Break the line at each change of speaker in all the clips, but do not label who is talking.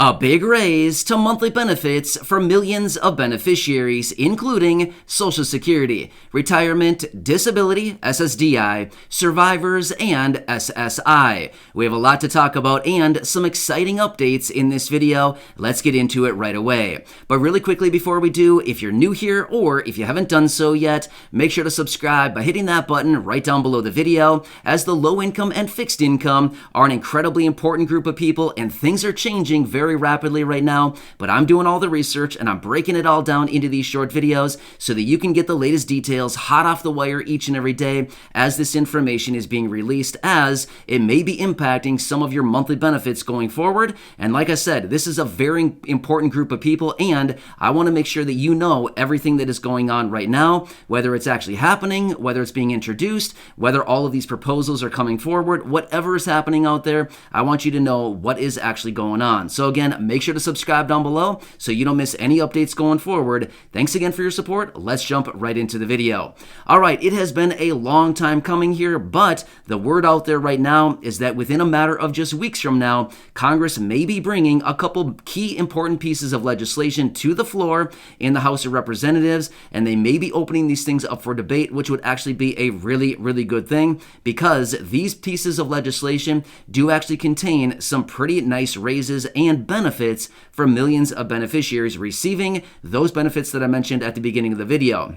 A big raise to monthly benefits for millions of beneficiaries, including Social Security, retirement, disability, SSDI, survivors, and SSI. We have a lot to talk about and some exciting updates in this video. Let's get into it right away. But really quickly before we do, if you're new here or if you haven't done so yet, make sure to subscribe by hitting that button right down below the video, as the low income and fixed income are an incredibly important group of people and things are changing very rapidly right now, but I'm doing all the research and I'm breaking it all down into these short videos so that you can get the latest details hot off the wire each and every day as this information is being released, as it may be impacting some of your monthly benefits going forward. And like I said, this is a very important group of people and I want to make sure that you know everything that is going on right now, whether it's actually happening, whether it's being introduced, whether all of these proposals are coming forward, whatever is happening out there, I want you to know what is actually going on. So again, make sure to subscribe down below so you don't miss any updates going forward. Thanks again for your support. Let's jump right into the video. All right, it has been a long time coming here, but the word out there right now is that within a matter of just weeks from now, Congress may be bringing a couple key important pieces of legislation to the floor in the House of Representatives, and they may be opening these things up for debate, which would actually be a really, really good thing, because these pieces of legislation do actually contain some pretty nice raises and benefits for millions of beneficiaries receiving those benefits that I mentioned at the beginning of the video.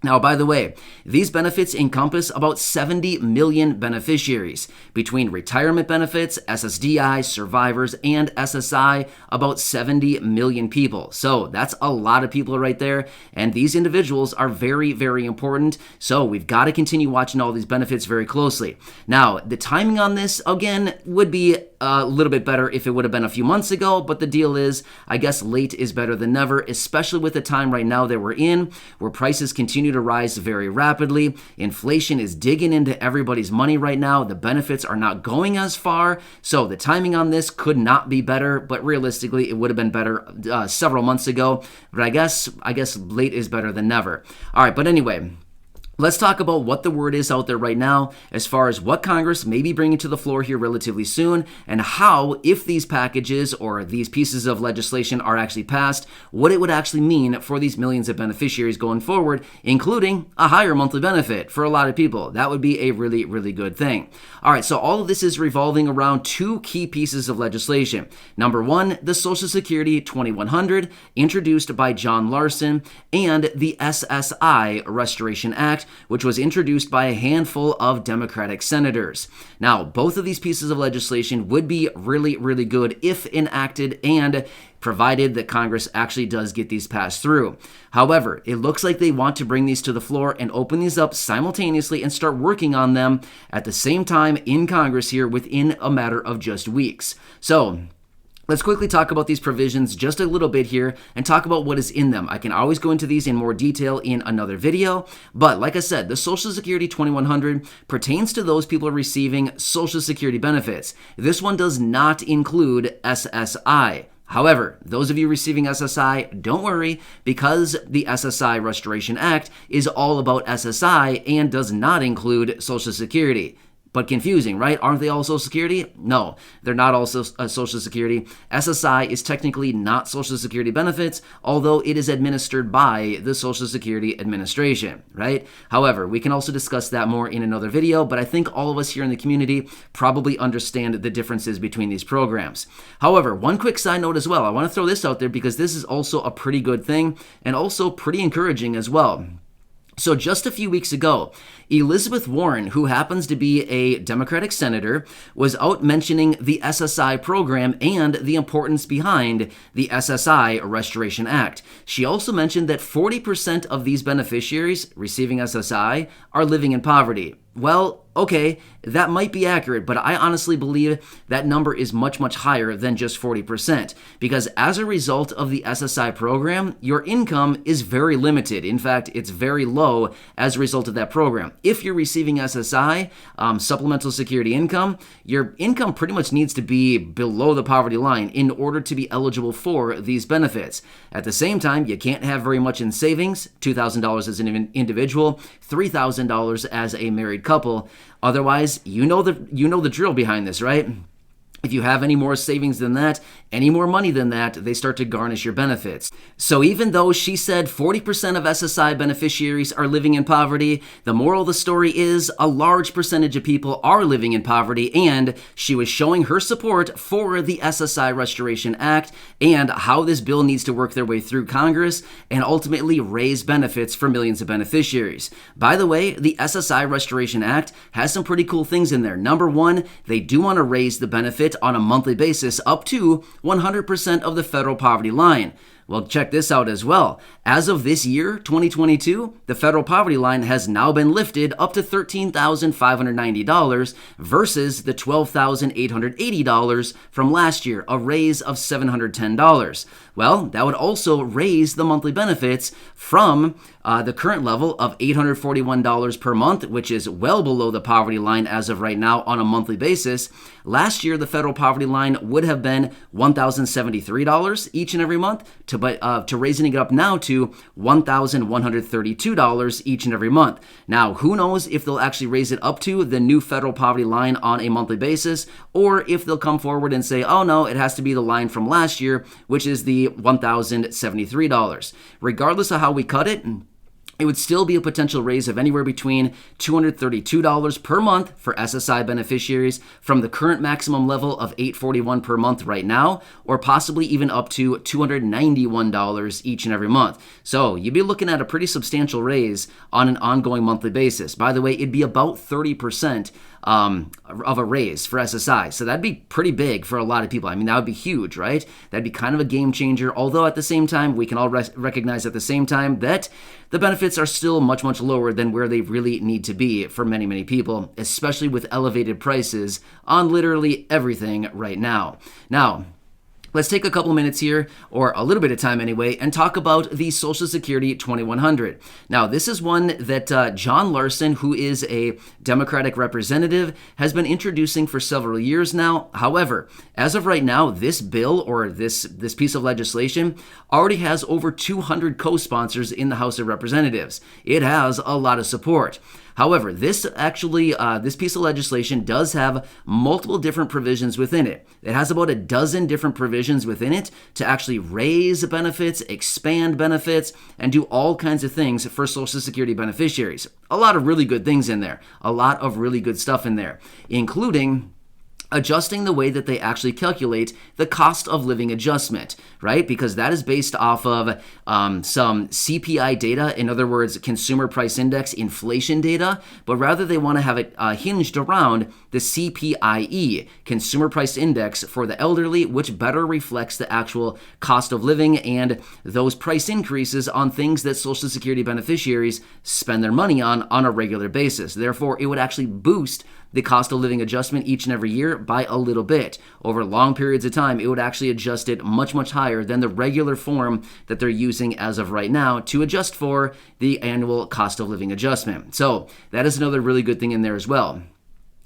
Now, by the way, these benefits encompass about 70 million beneficiaries between retirement benefits, SSDI, survivors, and SSI, about 70 million people. So that's a lot of people right there, and these individuals are very, very important. So we've got to continue watching all these benefits very closely. Now, the timing on this, again, would be a little bit better if it would have been a few months ago, but the deal is, I guess late is better than never, especially with the time right now that we're in, where prices continue to rise very rapidly. Inflation is digging into everybody's money right now. The benefits are not going as far, so the timing on this could not be better, but realistically, it would have been better several months ago, but I guess late is better than never. All right, but anyway, let's talk about what the word is out there right now as far as what Congress may be bringing to the floor here relatively soon, and how, if these packages or these pieces of legislation are actually passed, what it would actually mean for these millions of beneficiaries going forward, including a higher monthly benefit for a lot of people. That would be a really, really good thing. All right, so all of this is revolving around two key pieces of legislation. Number one, the Social Security 2100, introduced by John Larson, and the SSI Restoration Act, which was introduced by a handful of Democratic senators. Now, both of these pieces of legislation would be really, really good if enacted and provided that Congress actually does get these passed through. However, it looks like they want to bring these to the floor and open these up simultaneously and start working on them at the same time in Congress here within a matter of just weeks. So, let's quickly talk about these provisions just a little bit here and talk about what is in them. I can always go into these in more detail in another video, but like I said, the Social Security 2100 pertains to those people receiving Social Security benefits. This one does not include SSI. However, those of you receiving SSI, don't worry, because the SSI Restoration Act is all about SSI and does not include Social Security. But confusing, right? Aren't they all Social Security? No, they're not all Social Security. SSI is technically not Social Security benefits, although it is administered by the Social Security Administration, right? However, we can also discuss that more in another video, but I think all of us here in the community probably understand the differences between these programs. However, one quick side note as well. I want to throw this out there because this is also a pretty good thing and also pretty encouraging as well. So just a few weeks ago, Elizabeth Warren, who happens to be a Democratic senator, was out mentioning the SSI program and the importance behind the SSI Restoration Act. She also mentioned that 40% of these beneficiaries receiving SSI are living in poverty. Well, okay, that might be accurate, but I honestly believe that number is much, much higher than just 40%, because as a result of the SSI program, your income is very limited. In fact, it's very low as a result of that program. If you're receiving SSI, supplemental security income, your income pretty much needs to be below the poverty line in order to be eligible for these benefits. At the same time, you can't have very much in savings, $2,000 as an individual, $3,000 as a married couple. Otherwise, you know the drill behind this, right? If you have any more savings than that, any more money than that, they start to garnish your benefits. So even though she said 40% of SSI beneficiaries are living in poverty, the moral of the story is a large percentage of people are living in poverty, and she was showing her support for the SSI Restoration Act and how this bill needs to work their way through Congress and ultimately raise benefits for millions of beneficiaries. By the way, the SSI Restoration Act has some pretty cool things in there. Number one, they do want to raise the benefit on a monthly basis up to 100% of the federal poverty line. Well, check this out as well. As of this year, 2022, the federal poverty line has now been lifted up to $13,590 versus the $12,880 from last year, a raise of $710. Well, that would also raise the monthly benefits from the current level of $841 per month, which is well below the poverty line as of right now on a monthly basis. Last year, the federal poverty line would have been $1,073 each and every month, to raising it up now to $1,132 each and every month. Now, who knows if they'll actually raise it up to the new federal poverty line on a monthly basis, or if they'll come forward and say, oh no, it has to be the line from last year, which is the $1,073. Regardless of how we cut it, it would still be a potential raise of anywhere between $232 per month for SSI beneficiaries from the current maximum level of $841 per month right now, or possibly even up to $291 each and every month. So you'd be looking at a pretty substantial raise on an ongoing monthly basis. By the way, it'd be about 30% of a raise for SSI. So that'd be pretty big for a lot of people. I mean, that would be huge, right? That'd be kind of a game changer. Although at the same time, we can all recognize at the same time that the benefits are still much, much lower than where they really need to be for many, many people, especially with elevated prices on literally everything right now. Now, let's take a couple minutes here, or a little bit of time anyway, and talk about the Social Security 2100. Now, this is one that John Larson, who is a Democratic representative, has been introducing for several years now. However, as of right now, this bill, or this piece of legislation, already has over 200 co-sponsors in the House of Representatives. It has a lot of support. However, this piece of legislation does have multiple different provisions within it. It has about a dozen different provisions within it to actually raise benefits, expand benefits, and do all kinds of things for Social Security beneficiaries. A lot of really good things in there. A lot of really good stuff in there, including adjusting the way that they actually calculate the cost of living adjustment, right? Because that is based off of some CPI data, in other words, Consumer Price Index inflation data, but rather they want to have it hinged around the CPIE, Consumer Price Index for the elderly, which better reflects the actual cost of living and those price increases on things that Social Security beneficiaries spend their money on a regular basis. Therefore, it would actually boost the cost of living adjustment each and every year by a little bit. Over long periods of time, it would actually adjust it much, much higher than the regular form that they're using as of right now to adjust for the annual cost of living adjustment. So that is another really good thing in there as well.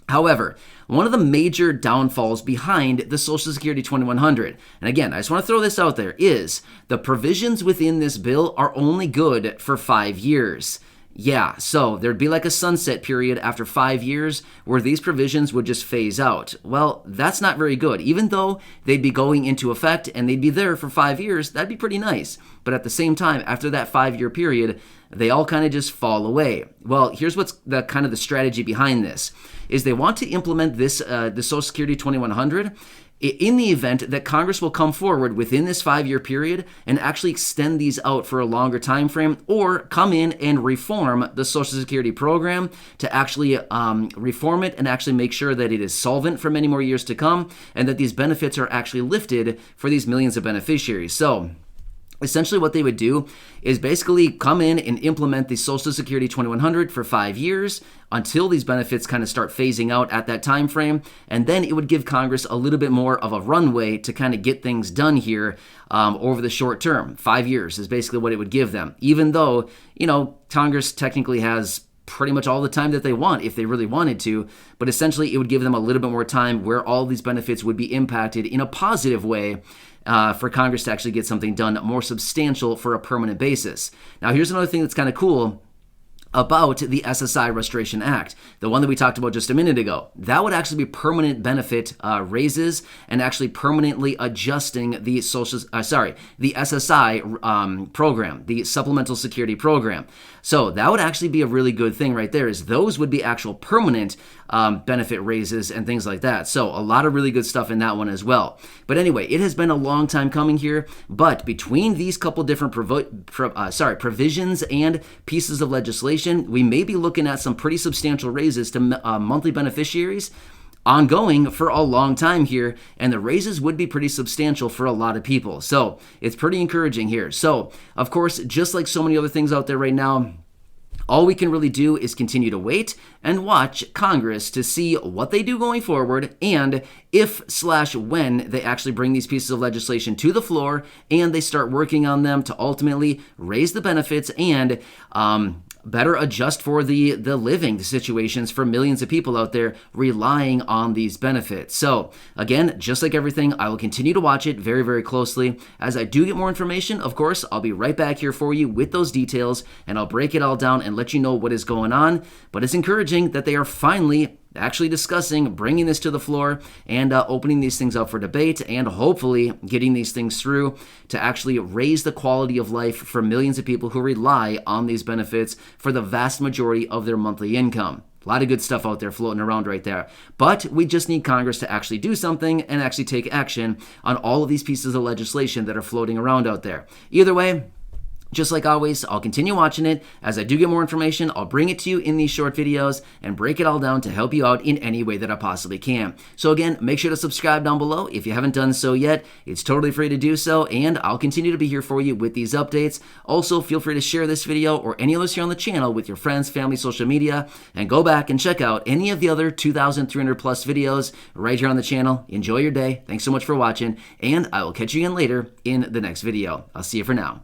However, one of the major downfalls behind the Social Security 2100, and again, I just want to throw this out there, is the provisions within this bill are only good for 5 years. Yeah, so there'd be like a sunset period after 5 years where these provisions would just phase out. Well, that's not very good. Even though they'd be going into effect and they'd be there for 5 years, that'd be pretty nice. But at the same time, after that 5-year period, they all kind of just fall away. Well, here's what's the kind of the strategy behind this, is they want to implement this, the Social Security 2100, in the event that Congress will come forward within this 5-year period and actually extend these out for a longer time frame, or come in and reform the Social Security program to actually reform it and actually make sure that it is solvent for many more years to come and that these benefits are actually lifted for these millions of beneficiaries. So essentially what they would do is basically come in and implement the Social Security 2100 for 5 years until these benefits kind of start phasing out at that time frame, and then it would give Congress a little bit more of a runway to kind of get things done here over the short term. 5 years is basically what it would give them, even though, Congress technically has pretty much all the time that they want if they really wanted to, but essentially it would give them a little bit more time where all these benefits would be impacted in a positive way for Congress to actually get something done more substantial for a permanent basis. Now, here's another thing that's kind of cool. about the SSI Restoration Act, the one that we talked about just a minute ago. That would actually be permanent benefit raises and actually permanently adjusting the the SSI program, the Supplemental Security Program. So that would actually be a really good thing right there, is those would be actual permanent benefit raises and things like that. So a lot of really good stuff in that one as well. But anyway, it has been a long time coming here, but between these couple different provisions and pieces of legislation, we may be looking at some pretty substantial raises to monthly beneficiaries ongoing for a long time here, and the raises would be pretty substantial for a lot of people. So it's pretty encouraging here. So of course, just like so many other things out there right now, all we can really do is continue to wait and watch Congress to see what they do going forward, and if/when they actually bring these pieces of legislation to the floor and they start working on them to ultimately raise the benefits and better adjust for the living situations for millions of people out there relying on these benefits. So again, just like everything, I will continue to watch it very, very closely. As I do get more information, of course, I'll be right back here for you with those details, and I'll break it all down and let you know what is going on. But it's encouraging that they are finally actually discussing bringing this to the floor and opening these things up for debate, and hopefully getting these things through to actually raise the quality of life for millions of people who rely on these benefits for the vast majority of their monthly income. A lot of good stuff out there floating around right there. But we just need Congress to actually do something and actually take action on all of these pieces of legislation that are floating around out there. Either way, just like always, I'll continue watching it. As I do get more information, I'll bring it to you in these short videos and break it all down to help you out in any way that I possibly can. So again, make sure to subscribe down below if you haven't done so yet. It's totally free to do so, and I'll continue to be here for you with these updates. Also, feel free to share this video or any others here on the channel with your friends, family, social media, and go back and check out any of the other 2,300 plus videos right here on the channel. Enjoy your day. Thanks so much for watching, and I will catch you again later in the next video. I'll see you for now.